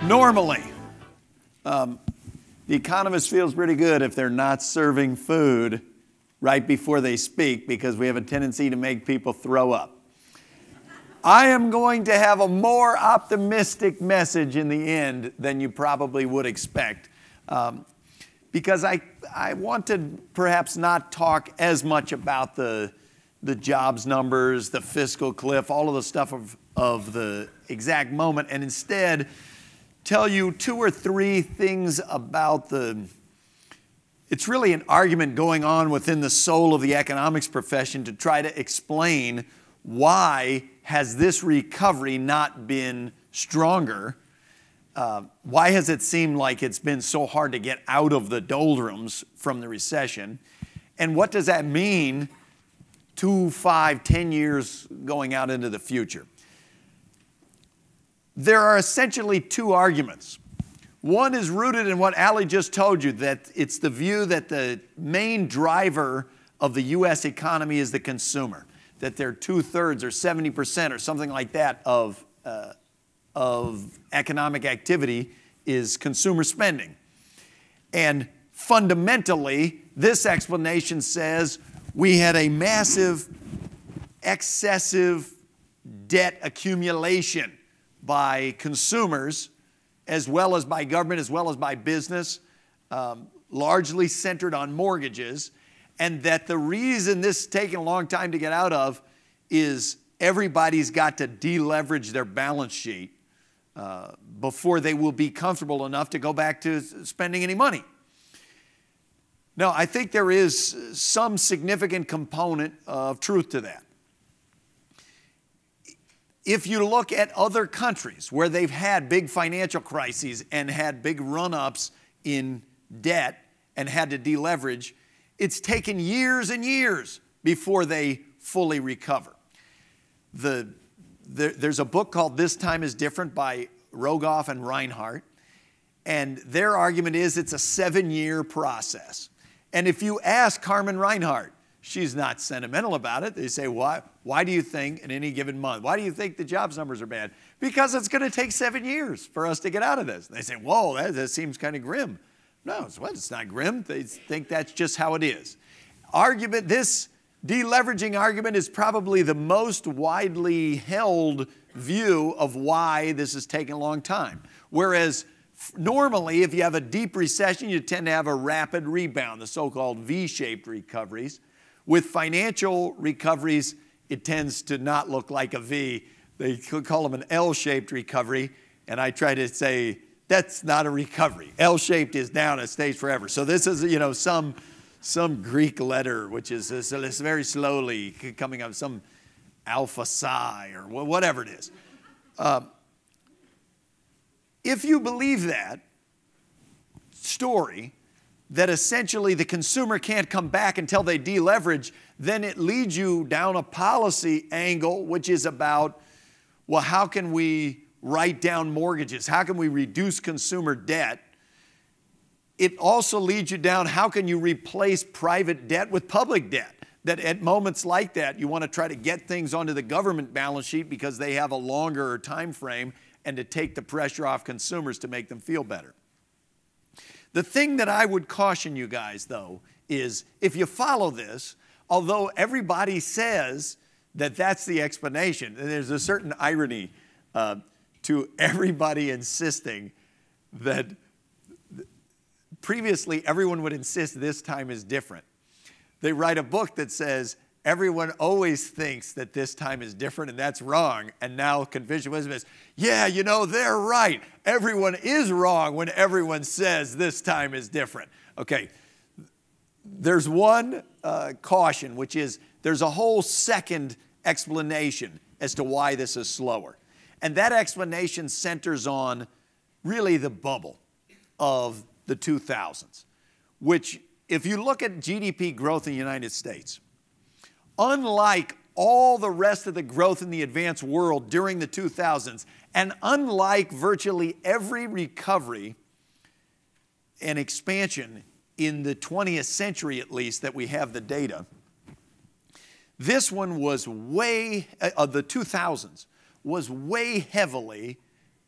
Normally, the economist feels pretty good if they're not serving food right before they speak, because we have a tendency to make people throw up. I am going to have a more optimistic message in the end than you probably would expect, because I want to perhaps not talk as much about the jobs numbers, the fiscal cliff, all of the stuff of the exact moment, and instead tell you two or three things about it's really an argument going on within the soul of the economics profession to try to explain why has this recovery not been stronger? Why has it seemed like it's been so hard to get out of the doldrums from the recession? And what does that mean 2, 5, 10 years going out into the future? There are essentially two arguments. One is rooted in what Ali just told you, that it's the view that the main driver of the U.S. economy is the consumer, that they're 2/3 or 70% or something like that of economic activity is consumer spending. And fundamentally, this explanation says we had a massive, excessive debt accumulation by consumers, as well as by government, as well as by business, largely centered on mortgages, and that the reason this is taking a long time to get out of is everybody's got to deleverage their balance sheet before they will be comfortable enough to go back to spending any money. Now, I think there is some significant component of truth to that. If you look at other countries where they've had big financial crises and had big run-ups in debt and had to deleverage, it's taken years and years before they fully recover. There's a book called This Time is Different by Rogoff and Reinhardt, and their argument is it's a 7-year process. And if you ask Carmen Reinhardt, she's not sentimental about it. They say, why do you think in any given month, why do you think the jobs numbers are bad? Because it's going to take 7 years for us to get out of this. And they say, whoa, that seems kind of grim. No, it's not grim. They think that's just how it is. This deleveraging argument is probably the most widely held view of why this is taking a long time. Whereas normally, if you have a deep recession, you tend to have a rapid rebound, the so-called V-shaped recoveries. With financial recoveries, it tends to not look like a V. They could call them an L-shaped recovery, and I try to say that's not a recovery. L-shaped is down, it stays forever. So this is, some Greek letter, which is it's very slowly coming up, some alpha psi or whatever it is. If you believe that story, that essentially the consumer can't come back until they deleverage, then it leads you down a policy angle, which is about, well, how can we write down mortgages? How can we reduce consumer debt? It also leads you down, how can you replace private debt with public debt? That at moments like that, you want to try to get things onto the government balance sheet because they have a longer time frame, and to take the pressure off consumers to make them feel better. The thing that I would caution you guys, though, is if you follow this, although everybody says that that's the explanation, and there's a certain irony to everybody insisting that previously everyone would insist this time is different. They write a book that says everyone always thinks that this time is different, and that's wrong. And now conventional wisdom is, yeah, they're right. Everyone is wrong when everyone says this time is different. Okay, there's one caution, which is there's a whole second explanation as to why this is slower. And that explanation centers on really the bubble of the 2000s, which if you look at GDP growth in the United States, unlike all the rest of the growth in the advanced world during the 2000s, and unlike virtually every recovery and expansion in the 20th century at least that we have the data, this one was the 2000s, was way heavily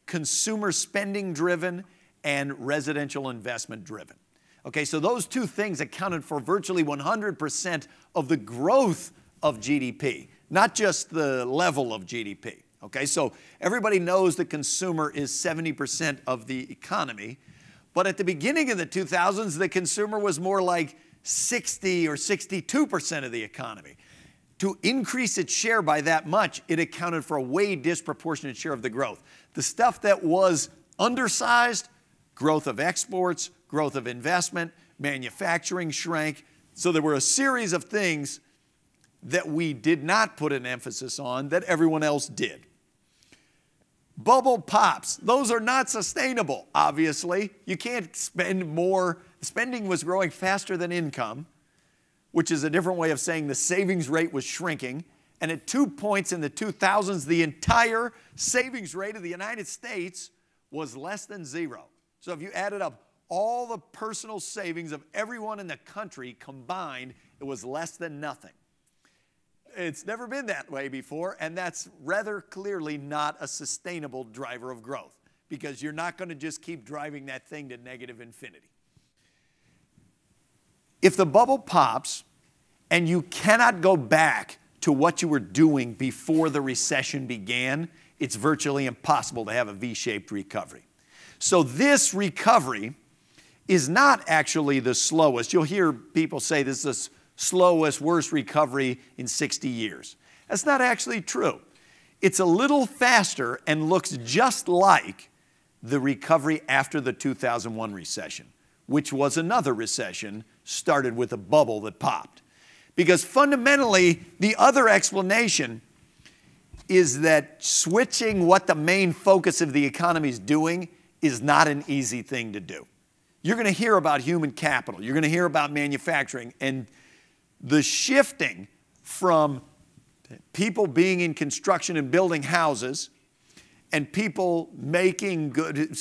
consumer spending driven and residential investment driven. Okay, so those two things accounted for virtually 100% of the growth of GDP, not just the level of GDP. Okay, so everybody knows the consumer is 70% of the economy, but at the beginning of the 2000s, the consumer was more like 60 or 62% of the economy. To increase its share by that much, it accounted for a way disproportionate share of the growth. The stuff that was undersized, growth of exports, growth of investment, manufacturing shrank. So there were a series of things that we did not put an emphasis on that everyone else did. Bubble pops, those are not sustainable, obviously. You can't spend more. Spending was growing faster than income, which is a different way of saying the savings rate was shrinking. And at 2 points in the 2000s, the entire savings rate of the United States was less than zero. So if you added up all the personal savings of everyone in the country combined, it was less than nothing. It's never been that way before, and that's rather clearly not a sustainable driver of growth, because you're not going to just keep driving that thing to negative infinity. If the bubble pops and you cannot go back to what you were doing before the recession began, it's virtually impossible to have a V-shaped recovery. So this recovery is not actually the slowest. You'll hear people say this is the slowest, worst recovery in 60 years. That's not actually true. It's a little faster and looks just like the recovery after the 2001 recession, which was another recession, started with a bubble that popped. Because fundamentally, the other explanation is that switching what the main focus of the economy is doing is not an easy thing to do. You're going to hear about human capital. You're going to hear about manufacturing. And the shifting from people being in construction and building houses and people making good,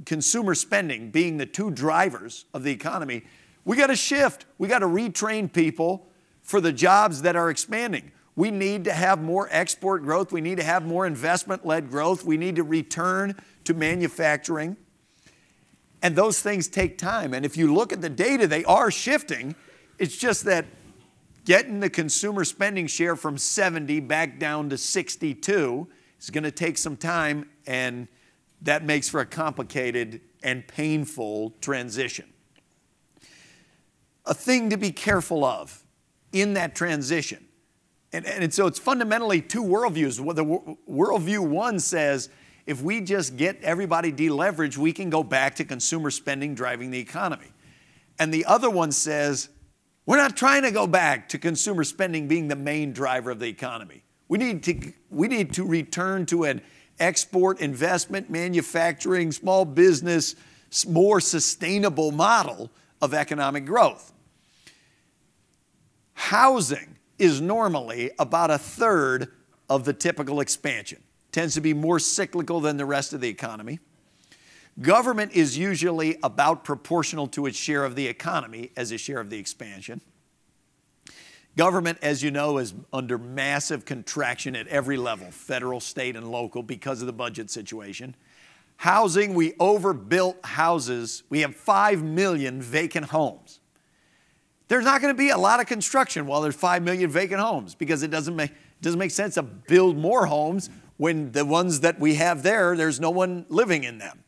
consumer spending being the two drivers of the economy, we got to shift. We got to retrain people for the jobs that are expanding. We need to have more export growth. We need to have more investment-led growth. We need to return to manufacturing. And those things take time. And if you look at the data, they are shifting. It's just that getting the consumer spending share from 70 back down to 62 is going to take some time, and that makes for a complicated and painful transition. A thing to be careful of in that transition, and so it's fundamentally two worldviews. The worldview one says, if we just get everybody deleveraged, we can go back to consumer spending driving the economy. And the other one says, we're not trying to go back to consumer spending being the main driver of the economy. We need to return to an export, investment, manufacturing, small business, more sustainable model of economic growth. Housing is normally about a third of the typical expansion. Tends to be more cyclical than the rest of the economy. Government is usually about proportional to its share of the economy as a share of the expansion. Government, as you know, is under massive contraction at every level, federal, state, and local, because of the budget situation. Housing, we overbuilt houses. We have 5 million vacant homes. There's not going to be a lot of construction while there's 5 million vacant homes, because it doesn't make sense to build more homes when the ones that we have there's no one living in them.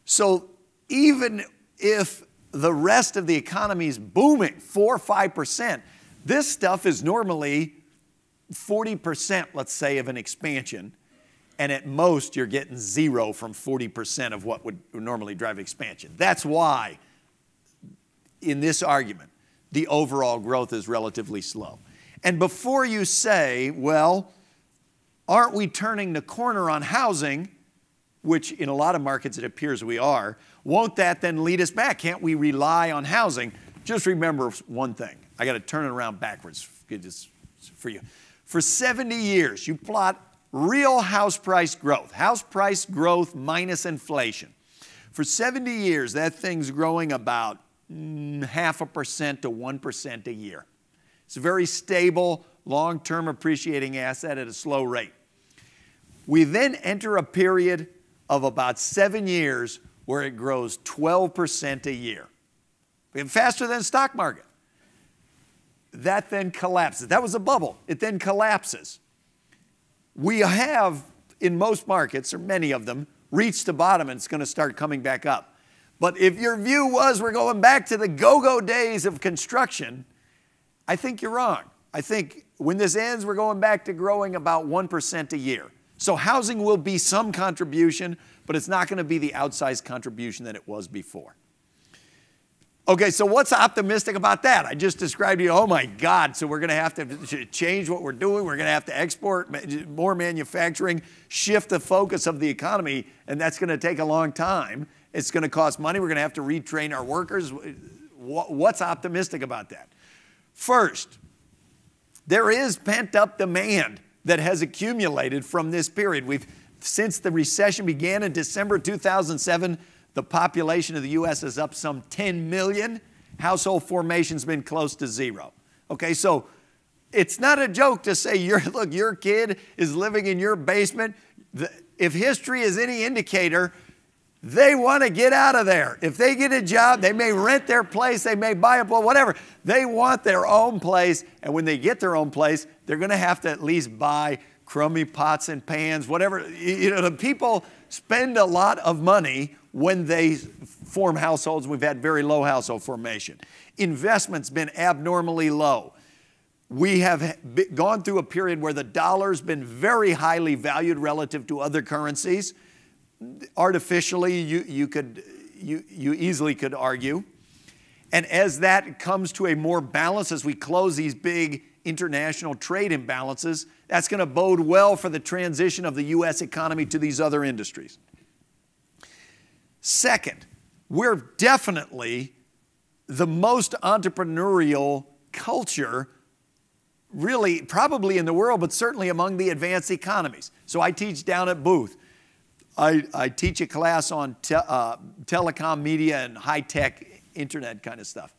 So even if the rest of the economy is booming 4 or 5%, this stuff is normally 40%, let's say, of an expansion. And at most, you're getting zero from 40% of what would normally drive expansion. That's why, in this argument, the overall growth is relatively slow. And before you say, well, aren't we turning the corner on housing, which in a lot of markets it appears we are, won't that then lead us back? Can't we rely on housing? Just remember one thing. I got to turn it around backwards for you. For 70 years, you plot real house price growth minus inflation. For 70 years, that thing's growing about 0.5% to 1% a year. It's a very stable, long-term appreciating asset at a slow rate. We then enter a period of about 7 years where it grows 12% a year. Faster than the stock market. That then collapses. That was a bubble. It then collapses. We have, in most markets, or many of them, reached the bottom and it's going to start coming back up. But if your view was we're going back to the go-go days of construction, I think you're wrong. I think when this ends, we're going back to growing about 1% a year. So housing will be some contribution, but it's not going to be the outsized contribution that it was before. Okay, so what's optimistic about that? I just described to you, oh my God, so we're going to have to change what we're doing. We're going to have to export more manufacturing, shift the focus of the economy, and that's going to take a long time. It's going to cost money. We're going to have to retrain our workers. What's optimistic about that? First, there is pent-up demand that has accumulated from this period. Since the recession began in December 2007, the population of the U.S. is up some 10 million. Household formation's been close to zero. Okay, so it's not a joke to say, look, your kid is living in your basement. If history is any indicator, they want to get out of there. If they get a job, they may rent their place, they may buy a boat, whatever. They want their own place, and when they get their own place, they're going to have to at least buy crummy pots and pans, whatever. The people spend a lot of money when they form households. We've had very low household formation. Investment's been abnormally low. We have gone through a period where the dollar's been very highly valued relative to other currencies. Artificially, you easily could argue. And as that comes to a more balance, as we close these big international trade imbalances, that's going to bode well for the transition of the U.S. economy to these other industries. Second, we're definitely the most entrepreneurial culture, really probably in the world, but certainly among the advanced economies. So I teach down at Booth. I teach a class on telecom, media, and high-tech internet kind of stuff.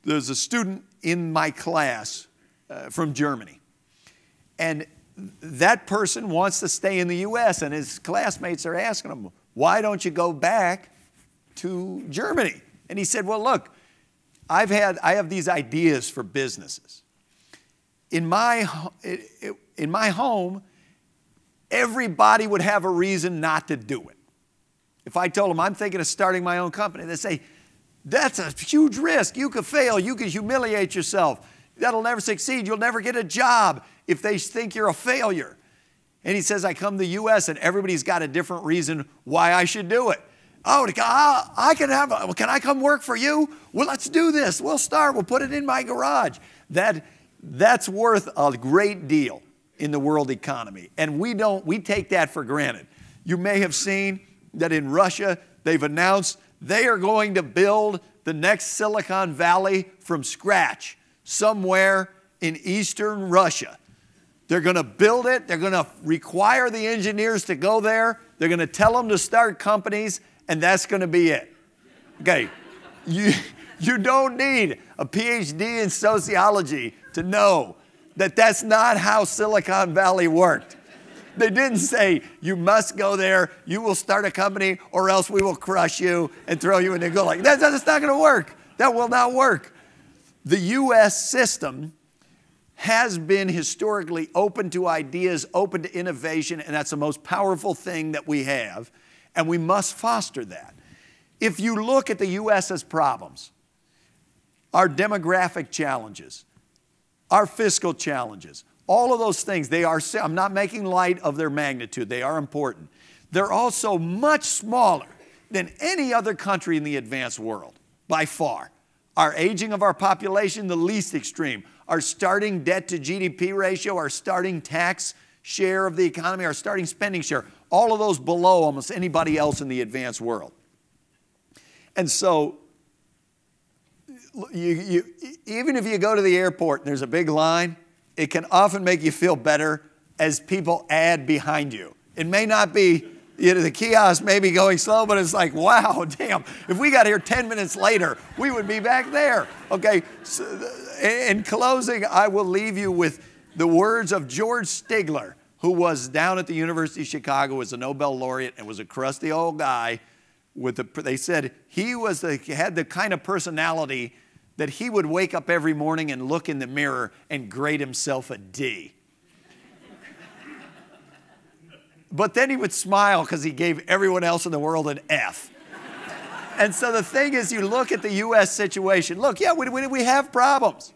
There's a student in my class from Germany. And that person wants to stay in the U.S., and his classmates are asking him, why don't you go back to Germany? And he said, well, look, I have these ideas for businesses. In my home, everybody would have a reason not to do it. If I told them I'm thinking of starting my own company, they say, that's a huge risk. You could fail. You could humiliate yourself. That'll never succeed. You'll never get a job if they think you're a failure. And he says, I come to the U.S. and everybody's got a different reason why I should do it. Oh, can I come work for you? Well, let's do this. We'll start. We'll put it in my garage. That's worth a great deal in the world economy. And we take that for granted. You may have seen that in Russia, they've announced they are going to build the next Silicon Valley from scratch somewhere in eastern Russia. They're going to build it. They're going to require the engineers to go there. They're going to tell them to start companies, and that's going to be it. Okay, you don't need a PhD in sociology to know that that's not how Silicon Valley worked. They didn't say, you must go there, you will start a company, or else we will crush you and throw you in the gully. That's not going to work. That will not work. The U.S. system has been historically open to ideas, open to innovation, and that's the most powerful thing that we have, and we must foster that. If you look at the U.S.'s problems, our demographic challenges, our fiscal challenges, all of those things, I'm not making light of their magnitude, they are important. They're also much smaller than any other country in the advanced world, by far. Our aging of our population, the least extreme. Our starting debt to GDP ratio, our starting tax share of the economy, our starting spending share, all of those below almost anybody else in the advanced world. And so, even if you go to the airport and there's a big line, it can often make you feel better as people add behind you. It may not be, the kiosk may be going slow, but it's like, wow, damn, if we got here 10 minutes later, we would be back there. Okay, so in closing, I will leave you with the words of George Stigler, who was down at the University of Chicago, was a Nobel laureate, and was a crusty old guy. They said he had the kind of personality that he would wake up every morning and look in the mirror and grade himself a D. But then he would smile because he gave everyone else in the world an F. And so the thing is, you look at the U.S. situation. Look, yeah, we have problems.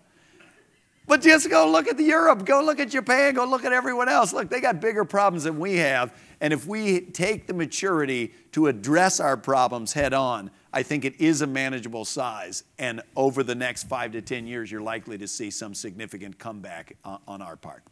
But just go look at Europe, go look at Japan, go look at everyone else. Look, they got bigger problems than we have. And if we take the maturity to address our problems head on, I think it is a manageable size. And over the next 5 to 10 years, you're likely to see some significant comeback on our part.